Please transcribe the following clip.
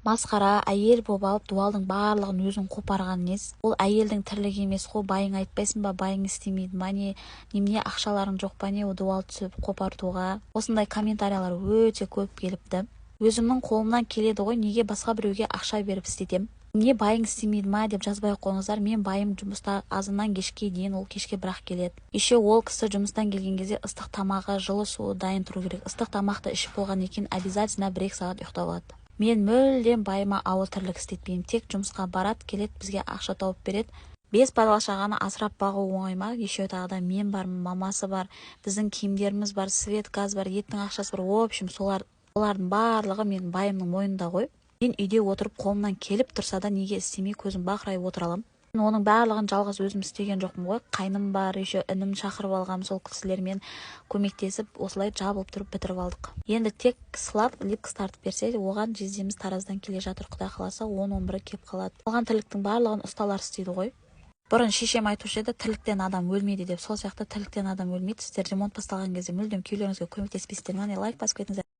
Масқара, әйел боп алып дуалдың барлығын өзің қопарған нес. Ол әйелдің тірлігі емес қой, байың айтпайсың ба, байың істемейді ма не, немене ақшаларың жоқ па не, дуал түсіп қопартуға. Осындай комментариялар өте көп келіпті. Өзімнің қолымнан келеді ғой, неге басқа біреуге ақша беріп істетем? Не байың істемейді ма деп жазбай қойыңыздар. Мен байым жұмыста азынан кешке дейін, ол кешке бірақ келеді. Еще ол кісі жұмыстан келген кезде ыстық тамағы, жылы суы дайын тұру керек. Ыстық тамақты ішіп болған екен обязательно 1-2 сағат ұйықтап алады. Мен мүлдем байыма ауыл тірлік істетпеймін. Тек жұмысқа барады, келеді, бізге ақша тауып береді. 5 бала-шағаны асырап бағу оңай ма? Еще тағы да мен бармын, мамасы бар, біздің киімдеріміз бар, свет, газ бар, еттің ақшасы бар. В общем, олардың барлығы менің байымның мойнында ғой. Мен үйде отырып қолымнан келіп тұрса да неге істемей көзім бақырайып отыра аламын. Оның барлығын жалғыз өзім істеген жоқпын ғой. Қайным бар, еще інім шақырып алғам, сол кісілермен көмектесіп, осылай жабылып тұрып бітіріп алдық. Енді тек сылап, липкс тартып берсе, оған жездеміз Тараздан келе жатыр, құда қаласа 10-11 кеп қалады. Оған тірліктің барлығын ұсталар істейді ғой. Бұрын шешем айтушы еді, тірліктен адам өлмейді деп. Сол сияқты тірліктен адам өлмейді. Сіздер ремонт басталған кезде мүлдем күйеулеріңізге көмектеспейсіздер ме? Лайк басып кетіңіздер.